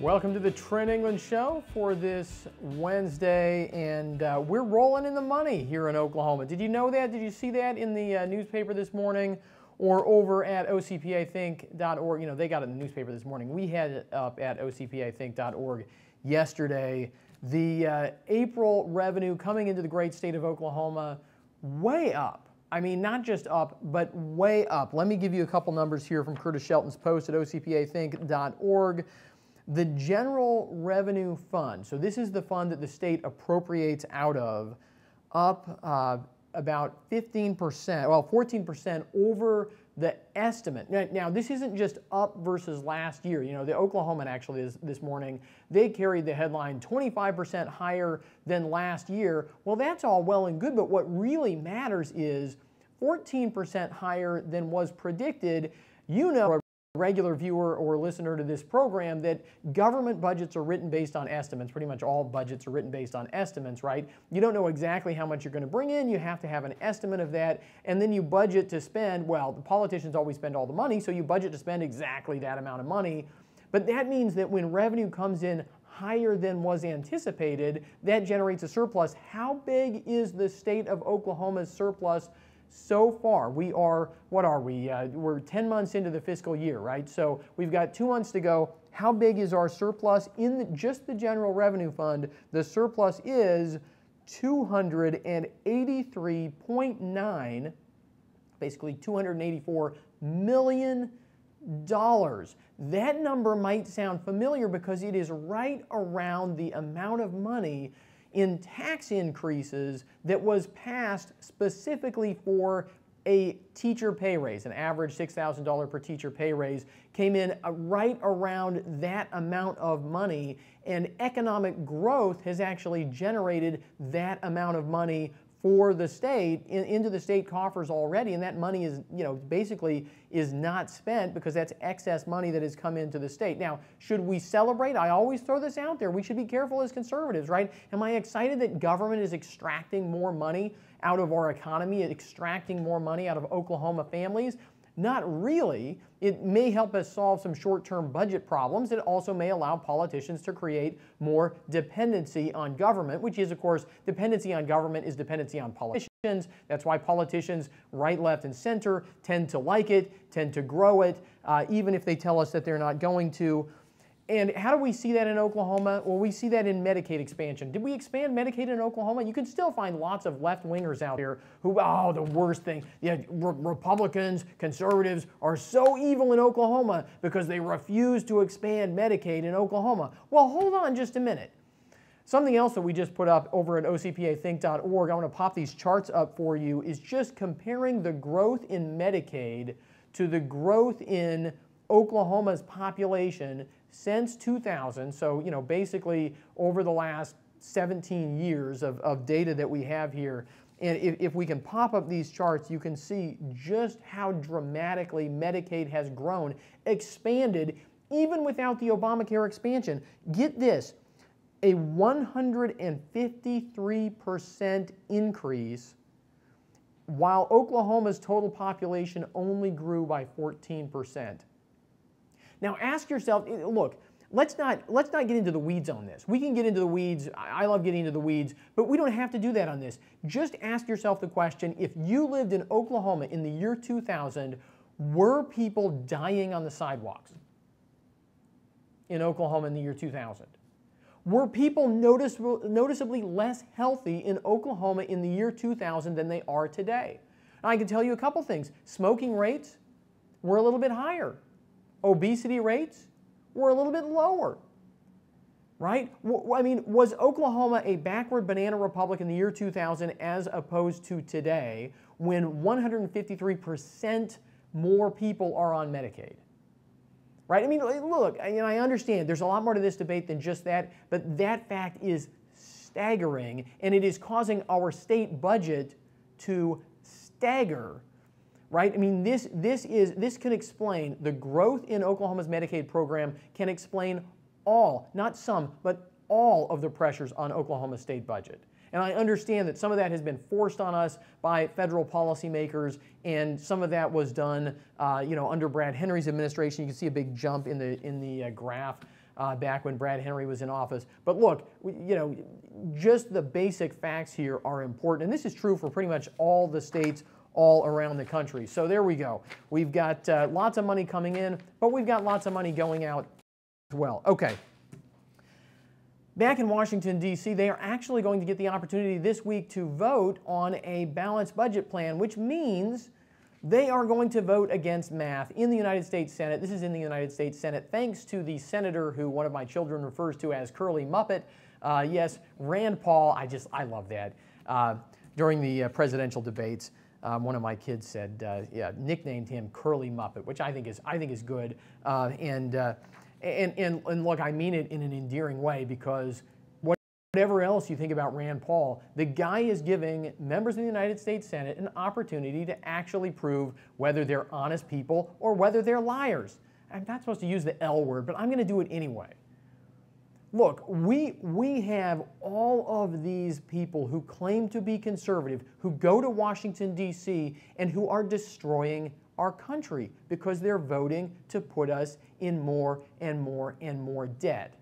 Welcome to the Trent England Show for this Wednesday, and we're rolling in the money here in Oklahoma. Did you know that? Did you see that in the newspaper this morning or over at ocpathink.org? You know, they got it in the newspaper this morning. We had it up at ocpathink.org yesterday. The April revenue coming into the great state of Oklahoma, way up. I mean, not just up, but way up. Let me give you a couple numbers here from Curtis Shelton's post at ocpathink.org. The General Revenue Fund, so this is the fund that the state appropriates out of, up about 15%, well, 14% over the estimate. Now, this isn't just up versus last year. You know, the Oklahoman actually this morning, they carried the headline 25% higher than last year. Well, that's all well and good, but what really matters is 14% higher than was predicted. You know, regular viewer or listener to this program, that government budgets are written based on estimates. Pretty much all budgets are written based on estimates, right? You don't know exactly how much you're going to bring in. You have to have an estimate of that, and then you budget to spend. Well, the politicians always spend all the money, so you budget to spend exactly that amount of money. But that means that when revenue comes in higher than was anticipated, that generates a surplus. How big is the state of Oklahoma's surplus so far? We are, what are we? We're 10 months into the fiscal year, right? So we've got 2 months to go. How big is our surplus in just the General Revenue Fund? The surplus is $283.9, basically $284 million. That number might sound familiar because it is right around the amount of money in tax increases that was passed specifically for a teacher pay raise. An average $6,000 per teacher pay raise came in right around that amount of money, and economic growth has actually generated that amount of money for the state into the state coffers already, and that money is, you know, basically is not spent because that's excess money that has come into the state. Now, should we celebrate? I always throw this out there. We should be careful as conservatives, right? Am I excited that government is extracting more money out of our economy, extracting more money out of Oklahoma families? Not really. It may help us solve some short-term budget problems. It also may allow politicians to create more dependency on government, which is, of course, dependency on government is dependency on politicians. That's why politicians, right, left, and center, tend to like it, tend to grow it, even if they tell us that they're not going to. And how do we see that in Oklahoma? Well, we see that in Medicaid expansion. Did we expand Medicaid in Oklahoma? You can still find lots of left-wingers out here who, oh, the worst thing. Yeah, Republicans, conservatives are so evil in Oklahoma because they refuse to expand Medicaid in Oklahoma. Well, hold on just a minute. Something else that we just put up over at ocpathink.org, I want to pop these charts up for you, is just comparing the growth in Medicaid to the growth in Oklahoma's population since 2000, so, you know, basically over the last 17 years of data that we have here. And if we can pop up these charts, you can see just how dramatically Medicaid has grown, expanded, even without the Obamacare expansion. Get this, a 153% increase, while Oklahoma's total population only grew by 14%. Now ask yourself, look, let's not get into the weeds on this. We can get into the weeds. I love getting into the weeds, but we don't have to do that on this. Just ask yourself the question, if you lived in Oklahoma in the year 2000, were people dying on the sidewalks in Oklahoma in the year 2000? Were people noticeably less healthy in Oklahoma in the year 2000 than they are today? And I can tell you a couple things. Smoking rates were a little bit higher. Obesity rates were a little bit lower, right? I mean, was Oklahoma a backward banana republic in the year 2000 as opposed to today when 153% more people are on Medicaid? Right? I mean, look, I understand there's a lot more to this debate than just that, but that fact is staggering, and it is causing our state budget to stagger. Right? I mean, this can explain the growth in Oklahoma's Medicaid program, can explain all, not some, but all of the pressures on Oklahoma's state budget. And I understand that some of that has been forced on us by federal policymakers, and some of that was done, under Brad Henry's administration. You can see a big jump in the graph back when Brad Henry was in office. But look, just the basic facts here are important. And this is true for pretty much all the states all around the country. So there we go. We've got lots of money coming in, but we've got lots of money going out as well. Okay. Back in Washington, D.C., they are actually going to get the opportunity this week to vote on a balanced budget plan, which means they are going to vote against math in the United States Senate. This is in the United States Senate, thanks to the senator who one of my children refers to as Curly Muppet. Yes, Rand Paul, I love that. During the presidential debates, one of my kids said, nicknamed him Curly Muppet, which I think is good. And look, I mean it in an endearing way, because whatever else you think about Rand Paul, the guy is giving members of the United States Senate an opportunity to actually prove whether they're honest people or whether they're liars. I'm not supposed to use the L word, but I'm going to do it anyway. Look, we have all of these people who claim to be conservative, who go to Washington, D.C., and who are destroying our country because they're voting to put us in more and more and more debt.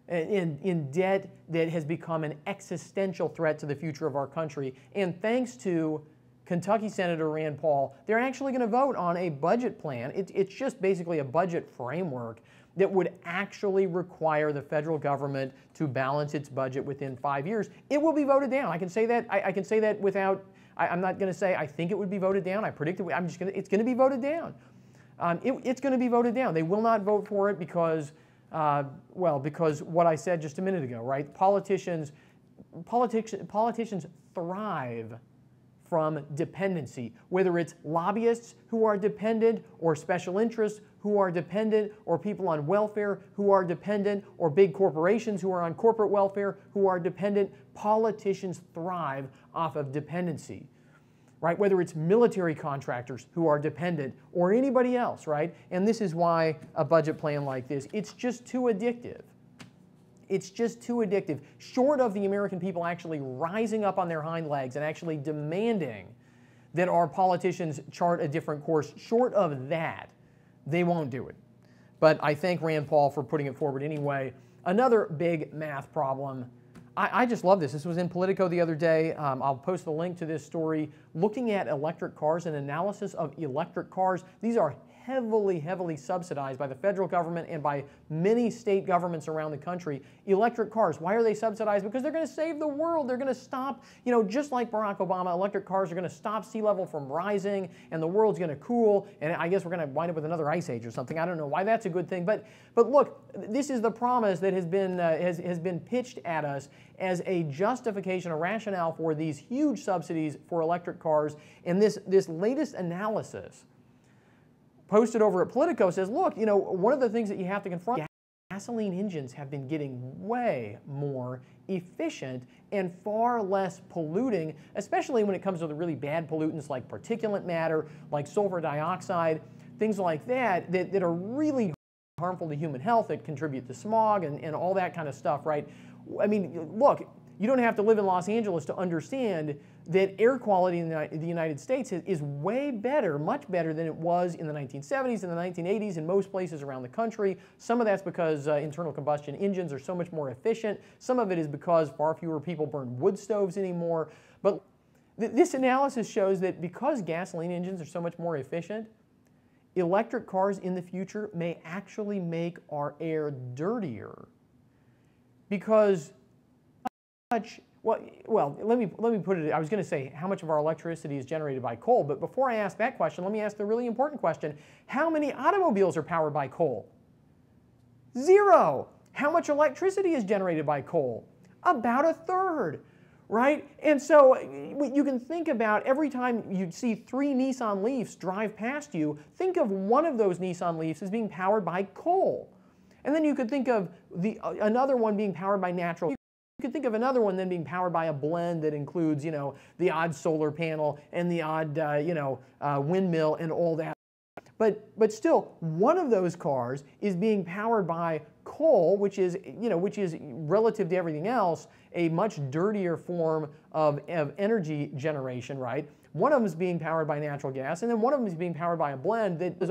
In debt that has become an existential threat to the future of our country. And thanks to Kentucky Senator Rand Paul, they're actually going to vote on a budget plan. It's just basically a budget framework that would actually require the federal government to balance its budget within 5 years. It will be voted down. I can say that. I can say that without. I'm not going to say I think it would be voted down. I predict it. It's going to be voted down. It's going to be voted down. They will not vote for it because, because what I said just a minute ago, right? Politicians thrive from dependency, whether it's lobbyists who are dependent, or special interests who are dependent, or people on welfare who are dependent, or big corporations who are on corporate welfare who are dependent. Politicians thrive off of dependency, right? Whether it's military contractors who are dependent or anybody else, right? And this is why a budget plan like this, it's just too addictive. It's just too addictive. Short of the American people actually rising up on their hind legs and actually demanding that our politicians chart a different course, short of that, they won't do it. But I thank Rand Paul for putting it forward anyway. Another big math problem. I just love this. This was in Politico the other day. I'll post the link to this story. Looking at electric cars and analysis of electric cars. These are heavily, heavily subsidized by the federal government and by many state governments around the country. Electric cars, why are they subsidized? Because they're going to save the world. They're going to stop, just like Barack Obama, electric cars are going to stop sea level from rising, and the world's going to cool, and I guess we're going to wind up with another ice age or something. I don't know why that's a good thing, but look, this is the promise that has been pitched at us as a justification, a rationale for these huge subsidies for electric cars. And this latest analysis posted over at Politico says, look, one of the things that you have to confront, gasoline engines have been getting way more efficient and far less polluting, especially when it comes to the really bad pollutants like particulate matter, like sulfur dioxide, things like that are really harmful to human health, that contribute to smog and all that kind of stuff, right? I mean, look, you don't have to live in Los Angeles to understand that air quality in the United States is way better, much better than it was in the 1970s and the 1980s in most places around the country. Some of that's because internal combustion engines are so much more efficient. Some of it is because far fewer people burn wood stoves anymore. But this analysis shows that because gasoline engines are so much more efficient, electric cars in the future may actually make our air dirtier. Because well, let me put it, I was going to say how much of our electricity is generated by coal, but before I ask that question, let me ask the really important question. How many automobiles are powered by coal? 0. How much electricity is generated by coal? About 1/3, right? And so you can think about every time you see 3 Nissan Leafs drive past you, think of one of those Nissan Leafs as being powered by coal. And then you could think of another one being powered by natural. You could think of another one then being powered by a blend that includes, the odd solar panel and the odd, windmill and all that. But still, one of those cars is being powered by coal, which is relative to everything else, a much dirtier form of energy generation, right? One of them is being powered by natural gas, and then one of them is being powered by a blend that is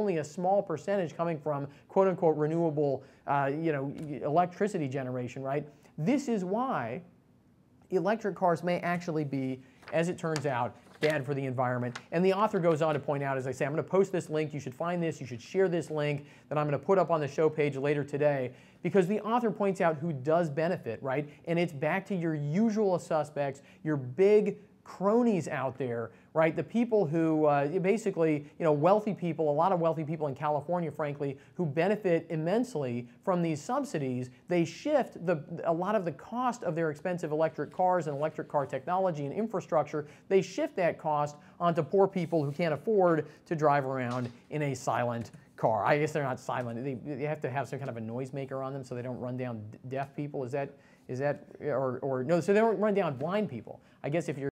only a small percentage coming from quote-unquote renewable, electricity generation, right? This is why electric cars may actually be, as it turns out, bad for the environment. And the author goes on to point out, as I say, I'm going to post this link. You should find this. You should share this link that I'm going to put up on the show page later today, because the author points out who does benefit, right? And it's back to your usual suspects, your big cronies out there, right? The people who basically, wealthy people, a lot of wealthy people in California, frankly, who benefit immensely from these subsidies. They shift a lot of the cost of their expensive electric cars and electric car technology and infrastructure. They shift that cost onto poor people who can't afford to drive around in a silent car. I guess they're not silent. They have to have some kind of a noisemaker on them so they don't run down deaf people. Is that or no? So they don't run down blind people. I guess if you're